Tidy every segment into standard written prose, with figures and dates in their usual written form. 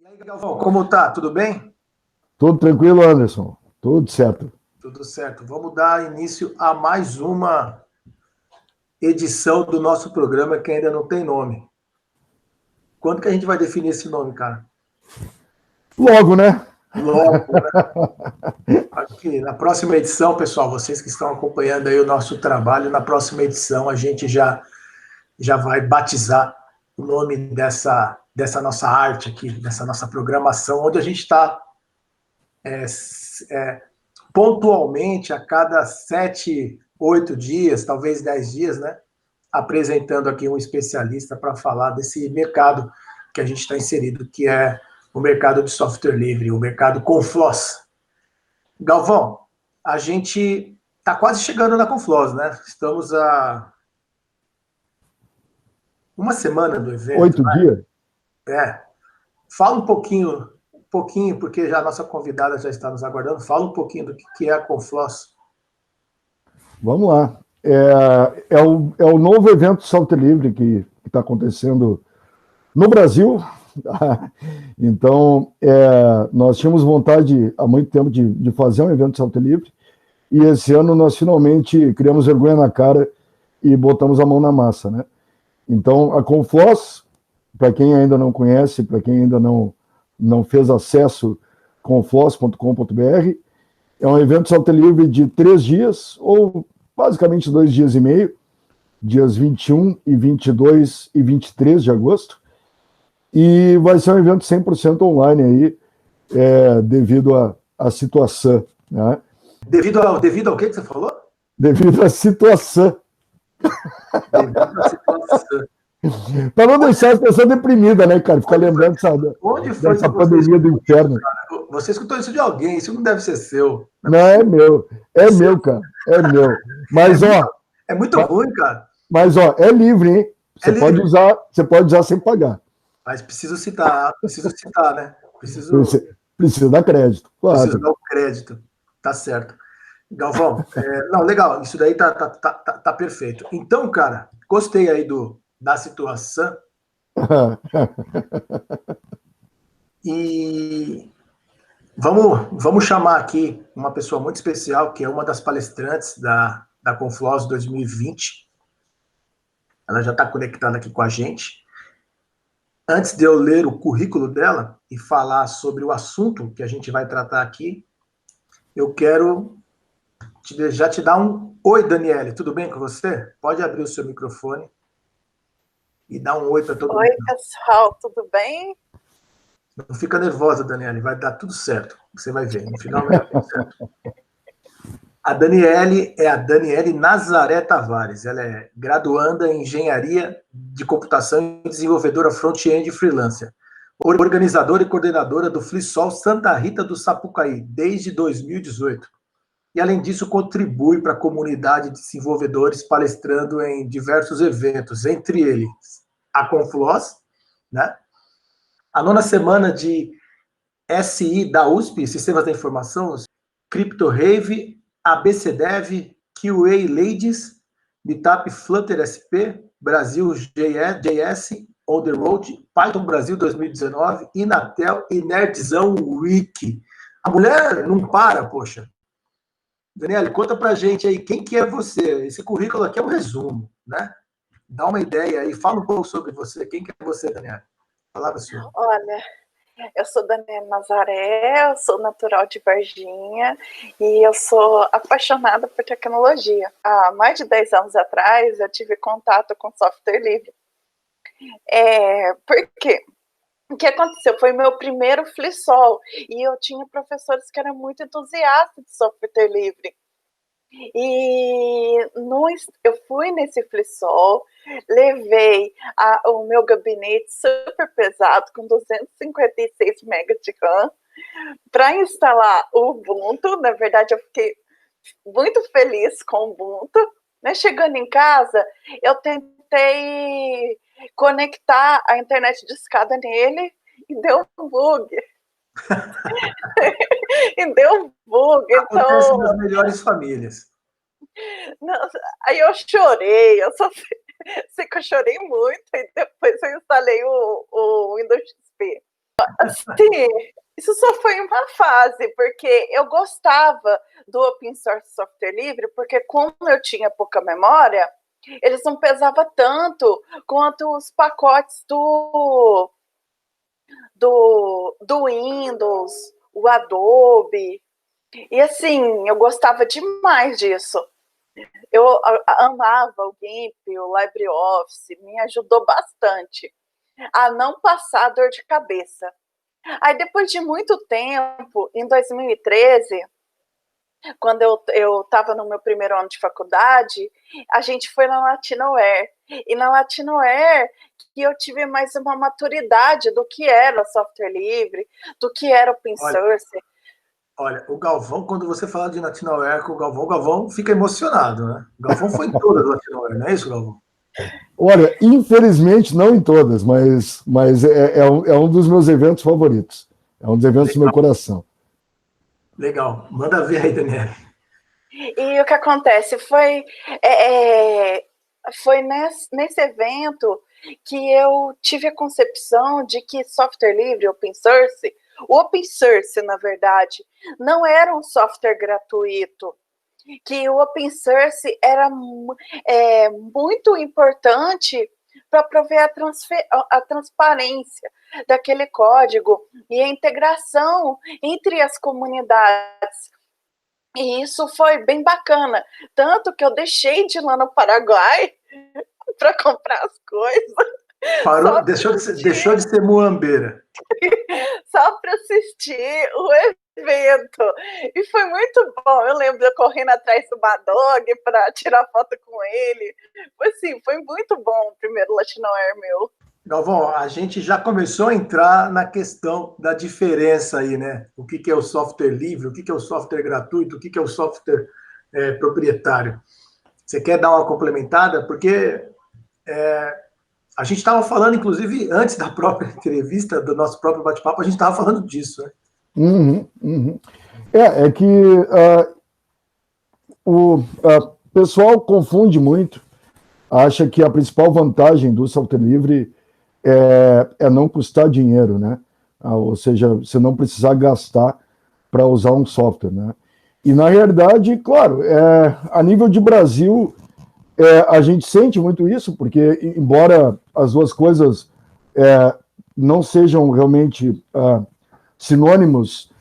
aí, Galvão, como tá? Tudo bem? Tudo tranquilo, Anderson? Tudo certo. Tudo certo. Vamos dar início a mais uma edição do nosso programa que ainda não tem nome. Quando que a gente vai definir esse nome, cara? Logo, né? Logo, né? Aqui, na próxima edição, pessoal, vocês que estão acompanhando aí o nosso trabalho, na próxima edição a gente já vai batizar o nome dessa nossa arte aqui, dessa nossa programação, onde a gente está pontualmente, a cada 7, 8 dias, talvez 10 dias, né? Apresentando aqui um especialista para falar desse mercado que a gente está inserido, que é o mercado de software livre, o mercado Confloss. Galvão, a gente está quase chegando na Confloss, né? Estamos a uma semana do evento, 8 dias? né? Fala um pouquinho, porque já a nossa convidada já está nos aguardando. Fala um pouquinho do que é a Confloss. Vamos lá. É o novo evento de software livre que está acontecendo no Brasil. Então, nós tínhamos vontade há muito tempo de fazer um evento de software livre, e esse ano nós finalmente criamos vergonha na cara e botamos a mão na massa, né? Então, a Confloss, para quem ainda não conhece, para quem ainda não fez acesso, confloss.com.br, é um evento de software livre de 3 dias, ou basicamente 2 dias e meio, dias 21 e 22 e 23 de agosto, e vai ser um evento 100% online aí, devido à situação, né? Devido ao que você falou? Devido à situação. Devido à situação. Para não deixar as pessoas deprimidas, né, cara? Ficar lembrando Onde foi que dessa você pandemia do escutou isso, inferno. cara? Você escutou isso de alguém, isso não deve ser seu. Não é Não, é possível. meu. É meu, cara. É meu. É Mas, muito, ó, é muito ruim, cara. é livre, hein? É livre. Você pode usar sem pagar. Mas preciso citar, né? Preciso, Precisa dar crédito, preciso claro. dar o crédito. Tá certo. Galvão, não, legal, isso daí tá perfeito. Então, cara, gostei aí da situação e vamos chamar aqui uma pessoa muito especial, que é uma das palestrantes da Confloss 2020. Ela já está conectada aqui com a gente. Antes de eu ler o currículo dela e falar sobre o assunto que a gente vai tratar aqui, eu quero já te dar um oi, Daniele. Tudo bem com você? Pode abrir o seu microfone e dar um oi para todo Oi, mundo. pessoal, tudo bem? Não fica nervosa, Daniele. Vai dar tudo certo. Você vai ver. No final vai dar tudo certo. A Daniele é a Daniele Nazaré Tavares. Ela é graduanda em Engenharia de Computação e desenvolvedora front-end freelancer. Organizadora e coordenadora do FliSol Santa Rita do Sapucaí, desde 2018. E, além disso, contribui para a comunidade de desenvolvedores, palestrando em diversos eventos, entre eles a Confloss, né? A nona semana de SI da USP, Sistemas da Informação, Crypto Rave, ABCDev, QA Ladies, Meetup Flutter SP, Brasil JS, On the Road, Python Brasil 2019, Inatel e Nerdzão Wiki. A mulher não para, poxa. Daniela, conta pra gente aí, quem que é você? Esse currículo aqui é um resumo, né? Dá uma ideia aí, fala um pouco sobre você. Quem que é você, Daniela? Palavra sua. Olha, eu sou Daniela Nazaré, eu sou natural de Varginha e eu sou apaixonada por tecnologia. Há mais de 10 anos atrás, eu tive contato com software livre. Por quê? O que aconteceu? Foi meu primeiro FliSol e eu tinha professores que eram muito entusiastas de software livre. E eu fui nesse FliSol, levei o meu gabinete super pesado, com 256 MB de RAM, para instalar o Ubuntu. Na verdade, eu fiquei muito feliz com o Ubuntu. Chegando em casa, eu tentei conectar a internet de escada nele e deu um bug. Acontece Então, nas melhores famílias. aí eu chorei, eu só sei que eu chorei muito, e depois eu instalei o Windows XP. Sim, isso só foi uma fase, porque eu gostava do open source software livre, porque como eu tinha pouca memória, eles não pesavam tanto quanto os pacotes do Windows, o Adobe. E assim, eu gostava demais disso. Eu amava o GIMP, o LibreOffice, me ajudou bastante a não passar dor de cabeça. Aí, depois de muito tempo, em 2013, quando eu estava no meu primeiro ano de faculdade, a gente foi na Latinoware. E na Latinoware que eu tive mais uma maturidade do que era software livre, do que era open source. Olha, o Galvão, quando você fala de Latinoware com o Galvão fica emocionado, né? O Galvão foi em todas as Latinoware, não é isso, Galvão? Olha, infelizmente não em todas, mas é um dos meus eventos favoritos. É um dos eventos do meu coração. Legal. Manda ver aí, Daniela. E o que acontece? Foi nesse evento que eu tive a concepção de que software livre, open source, o open source, na verdade, não era um software gratuito, que o open source era muito importante para prover a transparência daquele código e a integração entre as comunidades. E isso foi bem bacana, tanto que eu deixei de ir lá no Paraguai para comprar as coisas. Parou, deixou de ser muambeira. Só para assistir o evento. E foi muito bom. Eu lembro de eu correndo atrás do Badog para tirar foto com ele. Assim, foi muito bom o primeiro Latinoware meu. Galvão, a gente já começou a entrar na questão da diferença aí, né? O que é o software livre, o que é o software gratuito, o que é o software proprietário. Você quer dar uma complementada? Porque a gente estava falando, inclusive, antes da própria entrevista, do nosso próprio bate-papo, a gente estava falando disso, né? Uhum. É que o pessoal confunde muito, acha que a principal vantagem do software livre é não custar dinheiro, né? Ou seja, você não precisar gastar para usar um software, né? E, na realidade, claro, a nível de Brasil, a gente sente muito isso, porque, embora as duas coisas não sejam realmente sinônimos,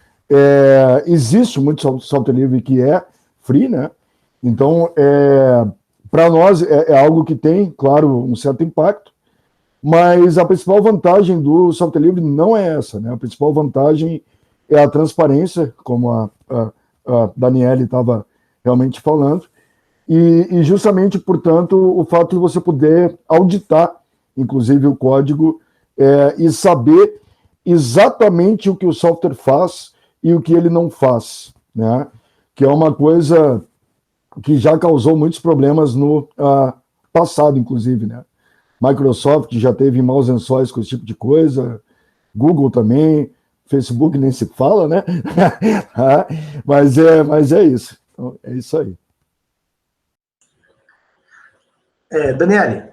existe muito software livre que é free, né? Então, para nós, é algo que tem, claro, um certo impacto, mas a principal vantagem do software livre não é essa, né? A principal vantagem é a transparência, como a Daniele estava realmente falando, e justamente, portanto, o fato de você poder auditar, inclusive, o código e saber exatamente o que o software faz e o que ele não faz, né? Que é uma coisa que já causou muitos problemas no passado, inclusive, né? Microsoft já teve maus lençóis com esse tipo de coisa, Google também, Facebook nem se fala, né? mas é isso. Então, é isso aí. Daniele,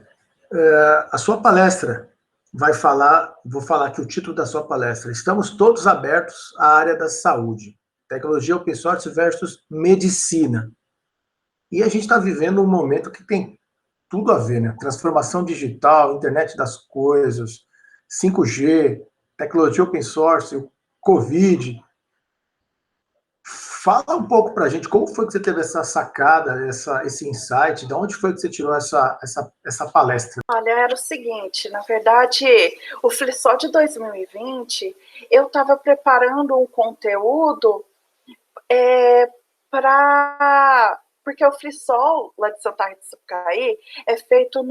a sua palestra vou falar aqui o título da sua palestra. Estamos todos abertos à área da saúde. Tecnologia open source versus medicina. E a gente está vivendo um momento que tem tudo a ver, né? Transformação digital, internet das coisas, 5G, tecnologia open source, Covid. Fala um pouco para a gente, como foi que você teve essa sacada, esse insight, de onde foi que você tirou essa palestra? Olha, era o seguinte, na verdade, o FliSol de 2020, eu estava preparando um conteúdo porque o FliSol, lá de Santa Rita do Sapucaí, é feito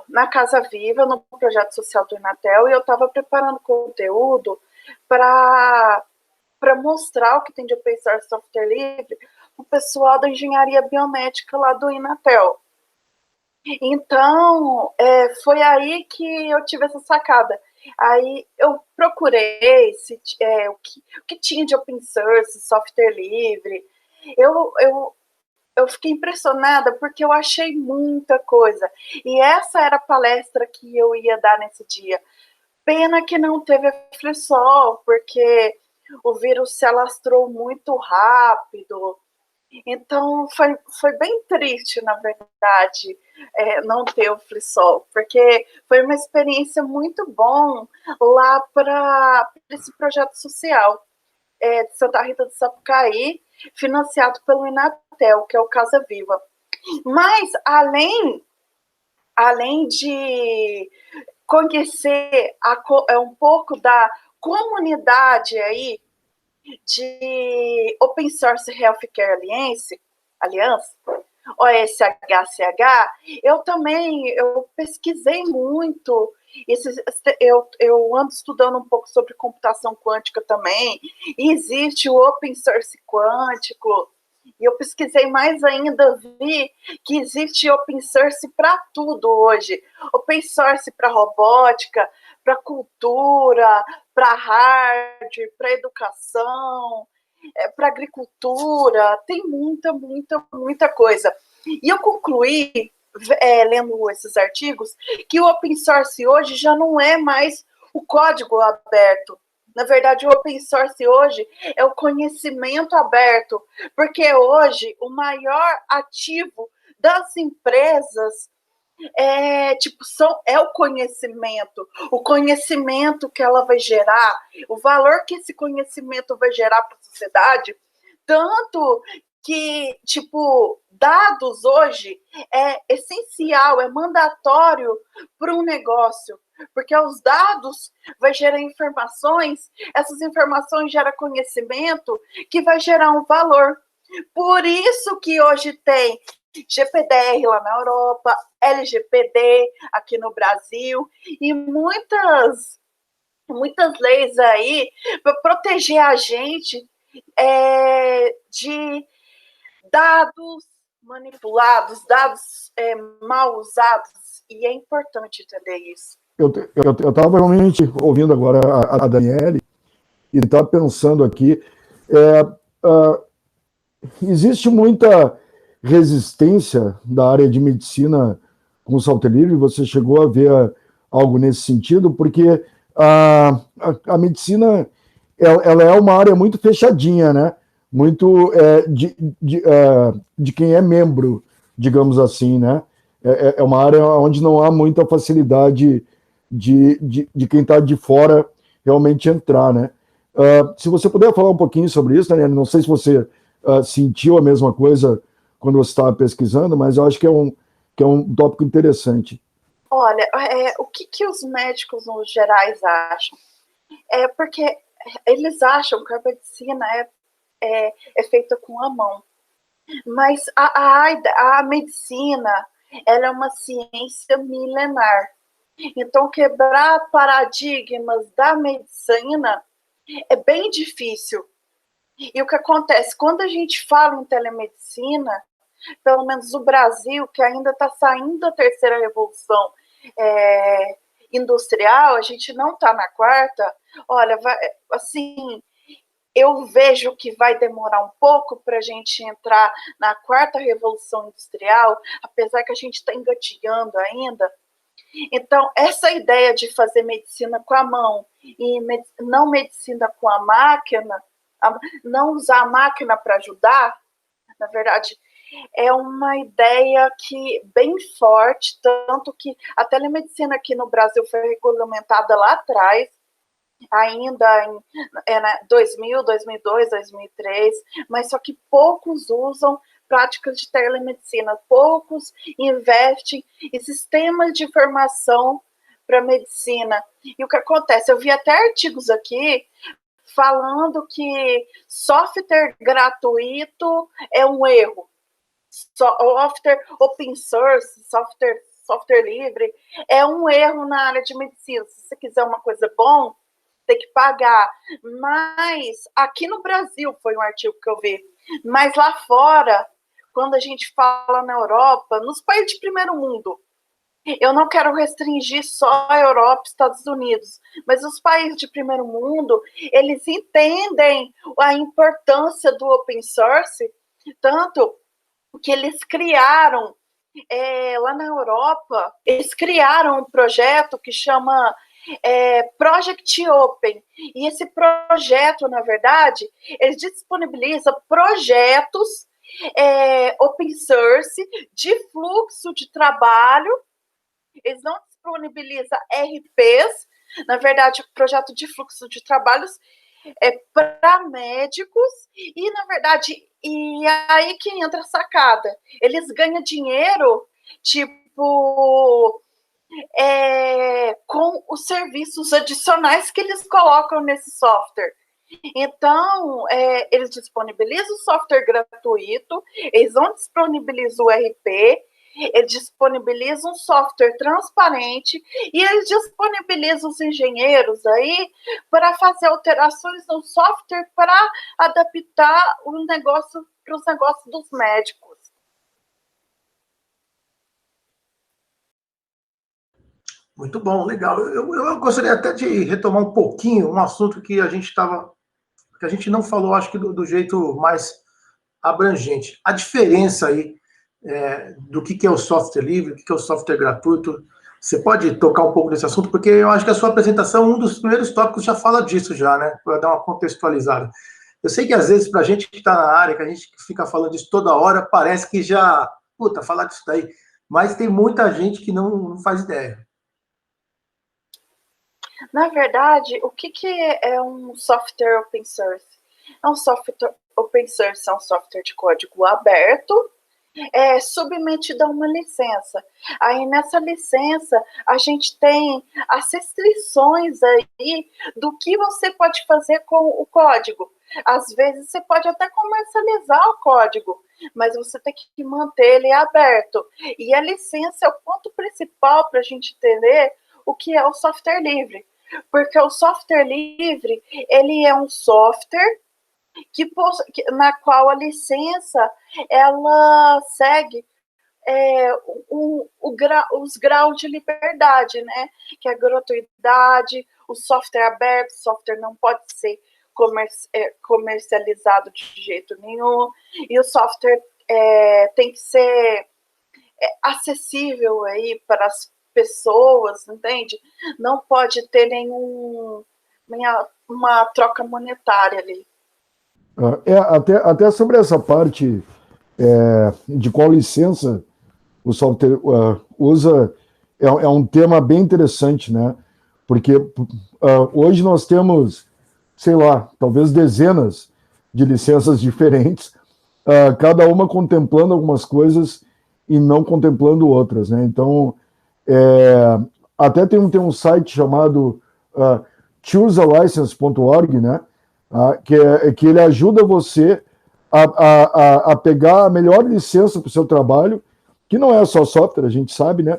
na Casa Viva, no projeto social do Inatel, e eu estava preparando conteúdo para mostrar o que tem de open source software livre para o pessoal da engenharia biomédica lá do Inatel. Então, foi aí que eu tive essa sacada. Aí eu procurei o que tinha de open source, software livre. Eu fiquei impressionada porque eu achei muita coisa. E essa era a palestra que eu ia dar nesse dia. Pena que não teve FliSol, porque o vírus se alastrou muito rápido. Então, foi bem triste, na verdade, não ter o FliSol, porque foi uma experiência muito bom lá para esse projeto social de Santa Rita do Sapucaí, financiado pelo Inatel, que é o Casa Viva. Mas, além de conhecer um pouco da comunidade aí de Open Source Healthcare Alliance, OSHCH, eu pesquisei muito, eu ando estudando um pouco sobre computação quântica também, e existe o Open Source Quântico, e eu pesquisei mais ainda, vi que existe Open Source para tudo hoje, Open Source para robótica, para cultura, para hardware, para educação, para agricultura, tem muita coisa. E eu concluí, lendo esses artigos, que o open source hoje já não é mais o código aberto. Na verdade, o open source hoje é o conhecimento aberto, porque hoje o maior ativo das empresas é o conhecimento que ela vai gerar, o valor que esse conhecimento vai gerar para a sociedade, tanto que, dados hoje é essencial, é mandatório para um negócio, porque os dados vai gerar informações, essas informações geram conhecimento que vai gerar um valor. Por isso que hoje tem GPDR lá na Europa, LGPD aqui no Brasil, e muitas leis aí para proteger a gente de dados manipulados, dados mal usados, e é importante entender isso. Eu estava realmente ouvindo agora a Daniele e estava pensando aqui, existe muita resistência da área de medicina com o Software Livre. Você chegou a ver algo nesse sentido? Porque a medicina ela é uma área muito fechadinha, né? Muito de quem é membro, digamos assim, né? É uma área onde não há muita facilidade de quem está de fora realmente entrar, né? Se você puder falar um pouquinho sobre isso, Daniela, não sei se você sentiu a mesma coisa quando você estava pesquisando, mas eu acho que é um tópico interessante. Olha, o que os médicos nos gerais acham? Porque eles acham que a medicina é feita com a mão. Mas a medicina, ela é uma ciência milenar. Então, quebrar paradigmas da medicina é bem difícil. E o que acontece? Quando a gente fala em telemedicina, pelo menos o Brasil, que ainda está saindo da terceira revolução industrial, a gente não está na quarta. Olha, assim, eu vejo que vai demorar um pouco para a gente entrar na quarta revolução industrial, apesar que a gente está engatinhando ainda. Então, essa ideia de fazer medicina com a mão e não medicina com a máquina, não usar a máquina para ajudar, na verdade, é uma ideia bem forte, tanto que a telemedicina aqui no Brasil foi regulamentada lá atrás, ainda em 2000, 2002, 2003, mas só que poucos usam práticas de telemedicina, poucos investem em sistemas de informação para medicina. E o que acontece? Eu vi até artigos aqui falando que software gratuito é um erro. Software open source, software livre, é um erro na área de medicina. Se você quiser uma coisa bom, tem que pagar. Mas aqui no Brasil foi um artigo que eu vi. Mas lá fora, quando a gente fala na Europa, nos países de primeiro mundo, eu não quero restringir só a Europa e Estados Unidos, mas os países de primeiro mundo, eles entendem a importância do open source, tanto que eles criaram, lá na Europa, eles criaram um projeto que chama Project Open. E esse projeto, na verdade, ele disponibiliza projetos open source de fluxo de trabalho. Eles não disponibilizam RPs, na verdade, projeto de fluxo de trabalhos para médicos, e, na verdade, e aí que entra a sacada. Eles ganham dinheiro, tipo, com os serviços adicionais que eles colocam nesse software. Então, eles disponibilizam o software gratuito, eles não disponibilizam o RP, eles disponibilizam um software transparente e eles disponibilizam os engenheiros aí para fazer alterações no software para adaptar o negócio para os negócios dos médicos. Muito bom, legal. Eu gostaria até de retomar um pouquinho um assunto que a gente não falou, acho que do jeito mais abrangente. A diferença aí do que é o software livre, o que é o software gratuito. Você pode tocar um pouco nesse assunto, porque eu acho que a sua apresentação, um dos primeiros tópicos já fala disso já, né? Para dar uma contextualizada. Eu sei que às vezes, para a gente que está na área, que a gente fica falando disso toda hora, parece que já, puta, falar disso daí. Mas tem muita gente que não faz ideia. Na verdade, o que é um software open source? Um software open source é um software de código aberto, submetido a uma licença. Aí nessa licença a gente tem as restrições aí do que você pode fazer com o código. Às vezes você pode até comercializar o código, mas você tem que manter ele aberto. E a licença é o ponto principal para a gente entender o que é o software livre. Porque o software livre, ele é um software na qual a licença ela segue os graus de liberdade, né? Que é a gratuidade, o software aberto, o software não pode ser comercializado de jeito nenhum, e o software tem que ser acessível aí para as pessoas, entende? Não pode ter uma troca monetária ali. Até sobre essa parte de qual licença o software usa, é um tema bem interessante, né? Porque hoje nós temos, sei lá, talvez dezenas de licenças diferentes, cada uma contemplando algumas coisas e não contemplando outras, né? Então, até tem um site chamado choosealicense.org, né? Que ele ajuda você a pegar a melhor licença para o seu trabalho, que não é só software, a gente sabe, né?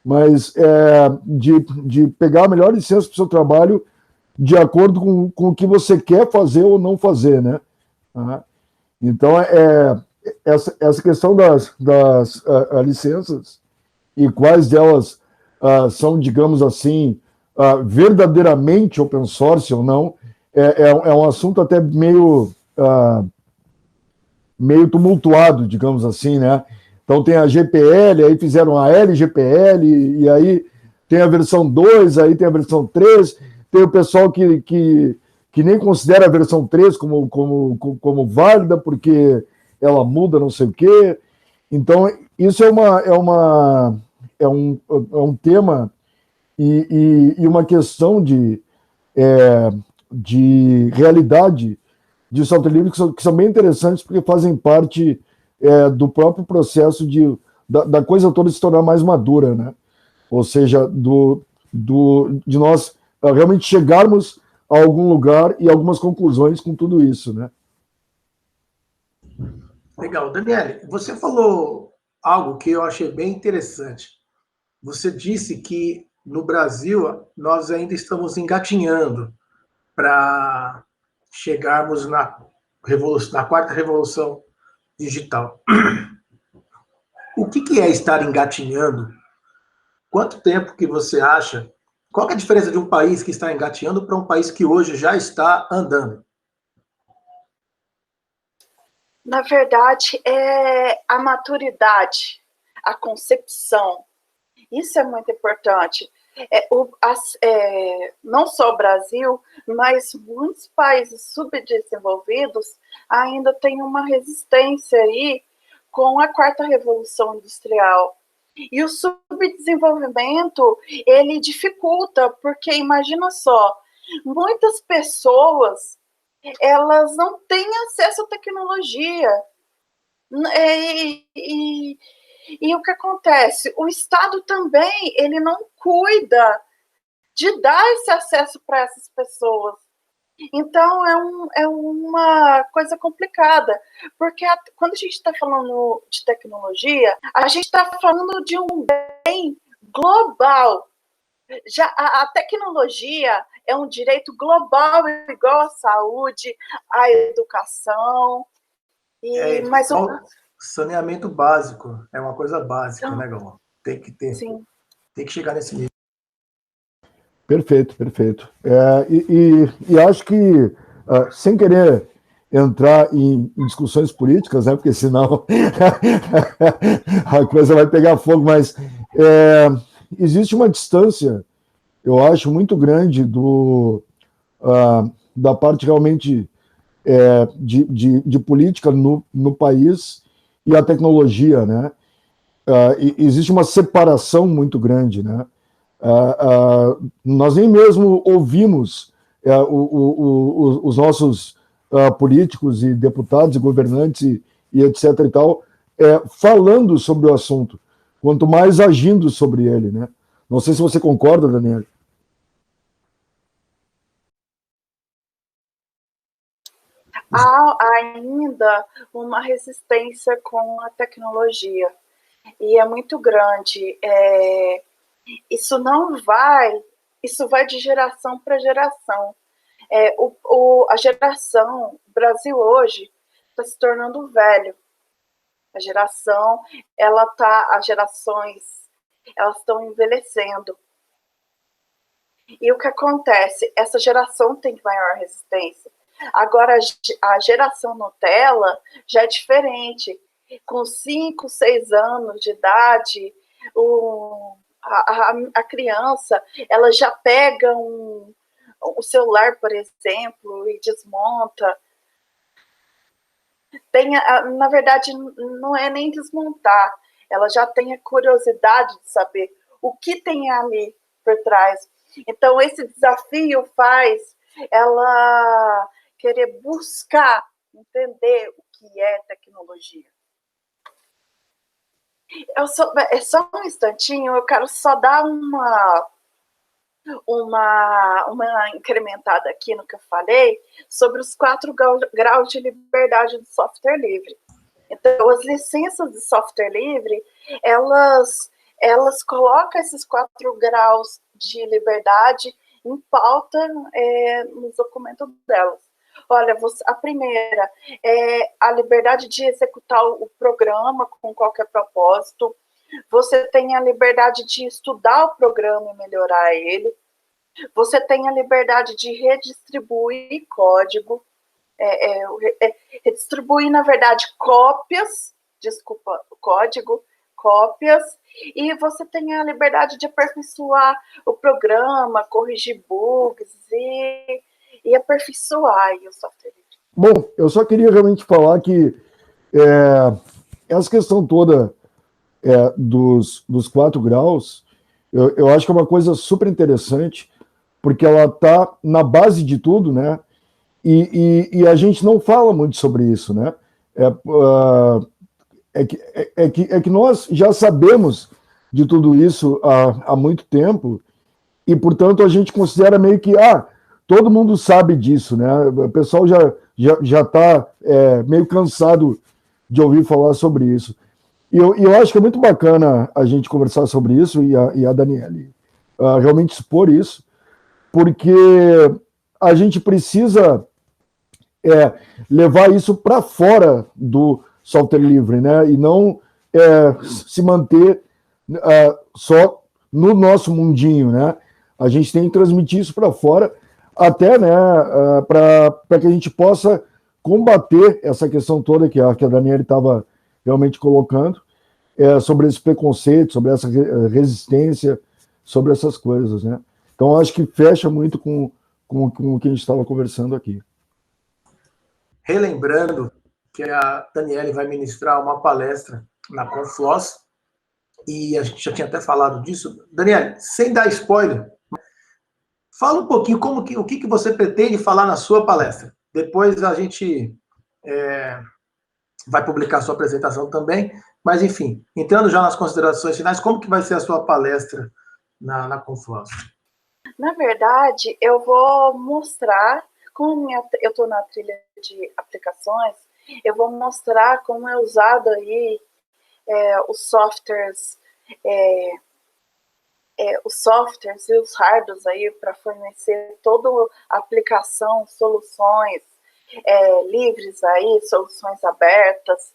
Mas de pegar a melhor licença para o seu trabalho de acordo com o que você quer fazer ou não fazer, né? Então, essa questão das licenças e quais delas são, digamos assim, verdadeiramente open source ou não, é um assunto até meio tumultuado, digamos assim, né? Então tem a GPL, aí fizeram a LGPL, e aí tem a versão 2, aí tem a versão 3, tem o pessoal que nem considera a versão 3 como válida, porque ela muda não sei o quê. Então, isso é um tema e uma questão de realidade de software livre que são bem interessantes, porque fazem parte do próprio processo da coisa toda se tornar mais madura, né? Ou seja, de nós realmente chegarmos a algum lugar e algumas conclusões com tudo isso, né? Legal. Daniele, você falou algo que eu achei bem interessante. Você disse que no Brasil nós ainda estamos engatinhando para chegarmos na quarta revolução digital. O que é estar engatinhando? Quanto tempo que você acha? Qual é a diferença de um país que está engatinhando para um país que hoje já está andando? Na verdade, é a maturidade, a concepção. Isso é muito importante. não só o Brasil, mas muitos países subdesenvolvidos ainda têm uma resistência aí com a quarta revolução industrial. E o subdesenvolvimento, ele dificulta, porque imagina só, muitas pessoas, elas não têm acesso à tecnologia. E o que acontece? O Estado também, ele não cuida de dar esse acesso para essas pessoas. Então, é uma coisa complicada, porque quando a gente está falando de tecnologia, a gente está falando de um bem global. Já a tecnologia é um direito global, igual a saúde, a educação. Mas saneamento básico é uma coisa básica, né, Galvão? Tem que ter. Sim. Tem que chegar nesse nível. Perfeito, perfeito. E acho que, sem querer entrar em discussões políticas, né, porque senão a coisa vai pegar fogo, mas existe uma distância, eu acho, muito grande da parte realmente de política no país e a tecnologia, né? Existe uma separação muito grande, né? Nós nem mesmo ouvimos os nossos políticos e deputados e governantes e etc. e tal falando sobre o assunto, quanto mais agindo sobre ele, né? Não sei se você concorda, Daniel. Há ainda uma resistência com a tecnologia, e é muito grande. Isso vai de geração para geração. A geração, o Brasil hoje está se tornando velho. As gerações, elas estão envelhecendo. E o que acontece? Essa geração tem maior resistência. Agora, a geração Nutella já é diferente. Com 5, 6 anos de idade, a criança, ela já pega o celular, por exemplo, e desmonta. Na verdade, não é nem desmontar. Ela já tem a curiosidade de saber o que tem ali por trás. Então, esse desafio faz ela querer buscar entender o que é tecnologia. É só um instantinho, eu quero só dar uma incrementada aqui no que eu falei sobre os 4 graus de liberdade do software livre. Então, as licenças de software livre, elas colocam esses 4 graus de liberdade em pauta nos documentos delas. Olha, a primeira é a liberdade de executar o programa com qualquer propósito. Você tem a liberdade de estudar o programa e melhorar ele. Você tem a liberdade de redistribuir código. Redistribuir, na verdade, cópias. Desculpa, código, cópias. E você tem a liberdade de aperfeiçoar o programa, corrigir bugs e aperfeiçoar o software. Bom, eu só queria realmente falar que essa questão toda dos 4 graus, eu acho que é uma coisa super interessante, porque ela está na base de tudo, né? E a gente não fala muito sobre isso, né? É que nós já sabemos de tudo isso há muito tempo, e, portanto, a gente considera meio que, todo mundo sabe disso, né? O pessoal já está meio cansado de ouvir falar sobre isso. E eu acho que é muito bacana a gente conversar sobre isso, e a Daniele realmente expor isso, porque a gente precisa levar isso para fora do software livre, né? E não se manter só no nosso mundinho, né? A gente tem que transmitir isso para fora, até, né, para que a gente possa combater essa questão toda que a Daniele estava realmente colocando, sobre esse preconceito, sobre essa resistência sobre essas coisas, né? Então, acho que fecha muito com o que a gente estava conversando aqui. Relembrando que a Daniele vai ministrar uma palestra na Confloss, e a gente já tinha até falado disso. Daniele, sem dar spoiler, fala um pouquinho o que você pretende falar na sua palestra. Depois a gente vai publicar a sua apresentação também, mas enfim, entrando já nas considerações finais, como que vai ser a sua palestra na Confloss? Na verdade, eu vou mostrar, eu estou na trilha de aplicações, eu vou mostrar como é usado aí os softwares e os hardwares aí para fornecer toda a aplicação, soluções livres aí, soluções abertas.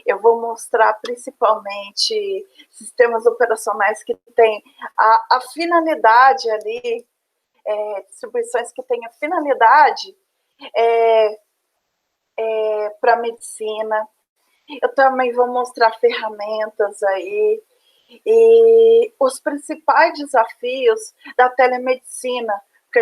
Eu vou mostrar principalmente sistemas operacionais que têm a finalidade ali, distribuições que têm a finalidade para medicina. Eu também vou mostrar ferramentas aí e os principais desafios da telemedicina, porque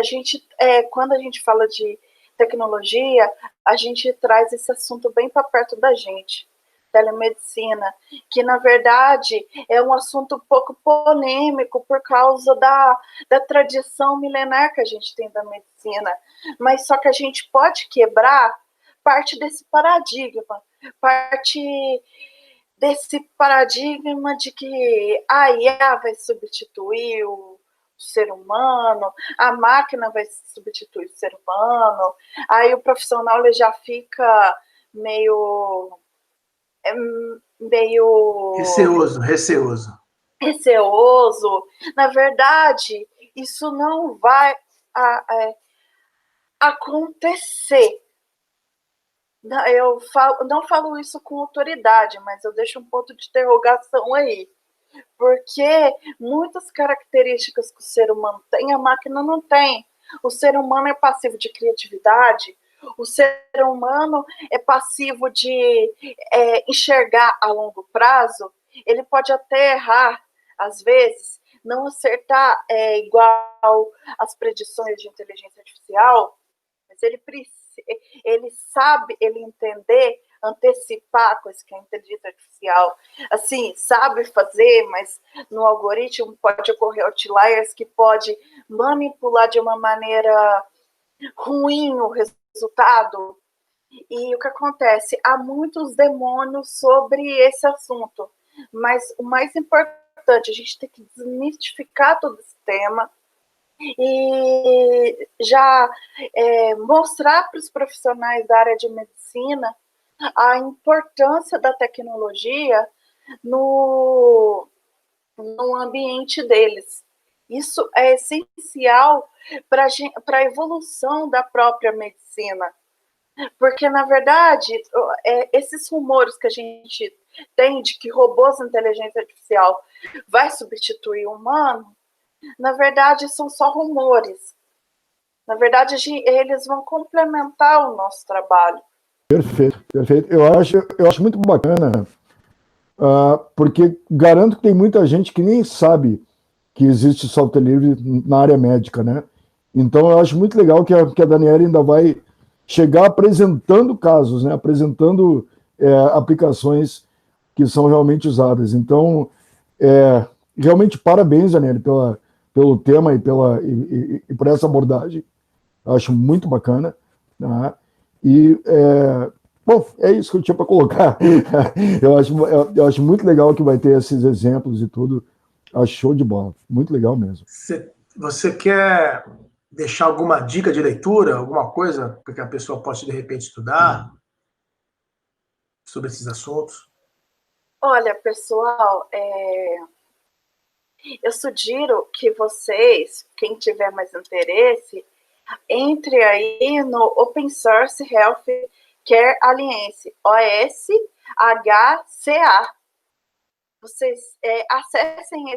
quando a gente fala de tecnologia, a gente traz esse assunto bem para perto da gente. Telemedicina, que na verdade é um assunto um pouco polêmico por causa da tradição milenar que a gente tem da medicina, mas só que a gente pode quebrar parte desse paradigma, de que a IA vai substituir o ser humano, a máquina vai substituir o ser humano, aí o profissional ele já fica meio receoso. Na verdade, isso não vai acontecer. Eu não falo isso com autoridade, mas eu deixo um ponto de interrogação aí. Porque muitas características que o ser humano tem, a máquina não tem. O ser humano é passivo de criatividade, o ser humano é passivo de enxergar a longo prazo. Ele pode até errar, às vezes, não acertar igual as predições de inteligência artificial, mas ele sabe, ele entender, antecipar coisas que é inteligência artificial, assim, sabe fazer, mas no algoritmo pode ocorrer outliers que pode manipular de uma maneira ruim o resultado. E o que acontece? Há muitos demônios sobre esse assunto, mas o mais importante, a gente tem que desmistificar todo esse tema e já mostrar para os profissionais da área de medicina a importância da tecnologia no ambiente deles. Isso é essencial para a evolução da própria medicina. Porque, na verdade, esses rumores que a gente tem de que robôs de inteligência artificial vai substituir o humano, na verdade, são só rumores. Na verdade, eles vão complementar o nosso trabalho. Perfeito, perfeito. Eu acho muito bacana, porque garanto que tem muita gente que nem sabe que existe software livre na área médica, né? Então, eu acho muito legal que a Daniele ainda vai chegar apresentando casos, né? Apresentando aplicações que são realmente usadas. Então, realmente parabéns, Daniele, pelo tema e por essa abordagem. Eu acho muito bacana. Né? E, bom, é isso que eu tinha para colocar. Eu acho muito legal que vai ter esses exemplos e tudo. Acho show de bola. Muito legal mesmo. Você quer deixar alguma dica de leitura, alguma coisa para que a pessoa possa, de repente, estudar sobre esses assuntos? Olha, pessoal, eu sugiro que vocês, quem tiver mais interesse, entre aí no Open Source Health Care Alliance, OSHCA. Vocês acessem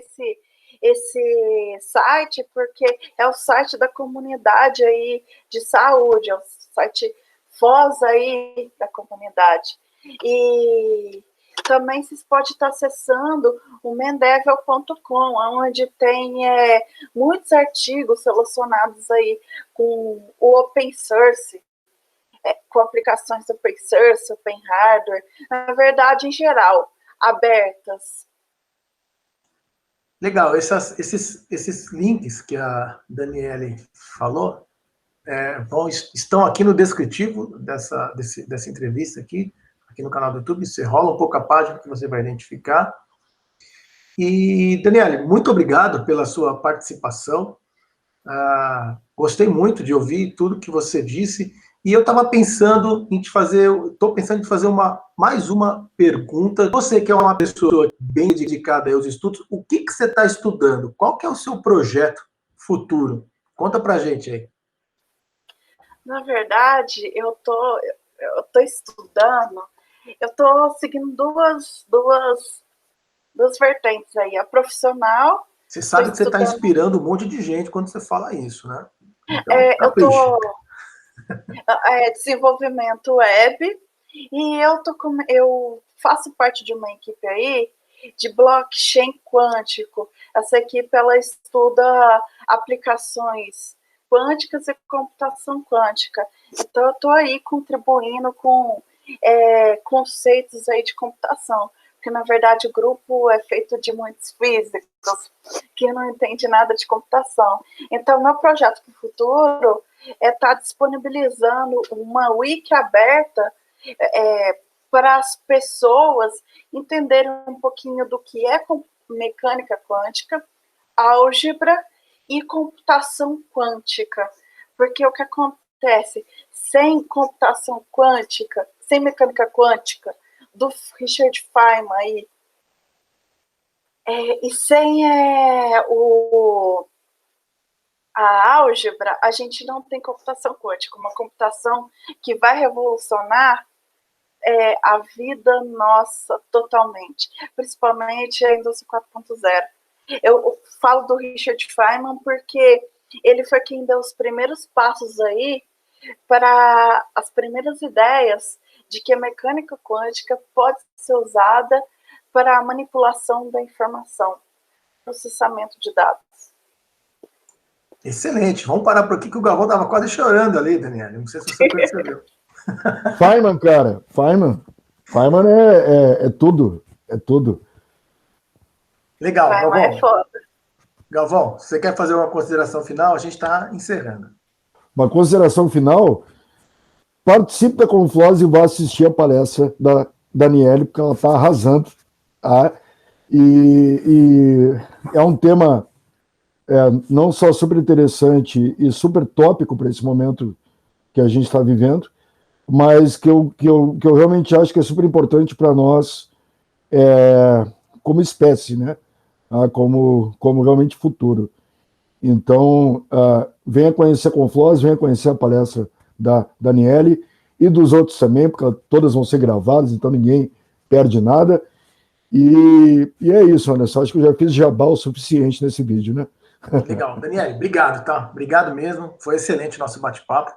esse site, porque é o site da comunidade aí de saúde, é o site FOS aí da comunidade. E também vocês podem estar acessando o mendevel.com, onde tem muitos artigos relacionados aí com o open source, com aplicações open source, open hardware, na verdade, em geral, abertas. Legal, esses links que a Daniele falou estão aqui no descritivo dessa entrevista aqui no canal do YouTube. Você rola um pouco a página que você vai identificar. E, Daniele, muito obrigado pela sua participação. Gostei muito de ouvir tudo que você disse. E eu estava pensando em fazer mais uma pergunta. Você que é uma pessoa bem dedicada aos estudos, o que você está estudando? Qual que é o seu projeto futuro? Conta pra gente aí. Na verdade, eu tô estudando, eu tô seguindo duas vertentes aí, a profissional. Você sabe que você está inspirando um monte de gente quando você fala isso, né? Então, eu tô desenvolvimento web, e eu faço parte de uma equipe aí de blockchain quântico. Essa equipe, ela estuda aplicações quânticas e computação quântica. Então, eu estou aí contribuindo com conceitos aí de computação, porque, na verdade, o grupo é feito de muitos físicos que não entendem nada de computação. Então, meu projeto para o futuro é estar disponibilizando uma wiki aberta para as pessoas entenderem um pouquinho do que é mecânica quântica, álgebra e computação quântica. Porque o que acontece? Sem computação quântica, sem mecânica quântica, do Richard Feynman aí, e sem a álgebra, a gente não tem computação quântica, uma computação que vai revolucionar a vida nossa totalmente, principalmente a indústria 4.0. Eu falo do Richard Feynman porque ele foi quem deu os primeiros passos aí para as primeiras ideias de que a mecânica quântica pode ser usada para a manipulação da informação, processamento de dados. Excelente. Vamos parar por aqui que o Galvão estava quase chorando ali, Daniel. Não sei se você percebeu. Feynman, cara. Feynman é tudo. É tudo. Legal, Feynman Galvão. é foda. Galvão, você quer fazer uma consideração final? A gente está encerrando. Uma consideração final? Participe da Conflose e vá assistir a palestra da Daniele, porque ela está arrasando. Tá? E é um tema não só super interessante e super tópico para esse momento que a gente está vivendo, mas que eu realmente acho que é super importante para nós como espécie, né? Como realmente futuro. Então, venha conhecer a Conflose, venha conhecer a palestra da Daniele e dos outros também, porque todas vão ser gravadas, então ninguém perde nada. E é isso, Anderson. Acho que eu já fiz jabá o suficiente nesse vídeo, né? Legal. Daniele, obrigado, tá? Obrigado mesmo. Foi excelente o nosso bate-papo.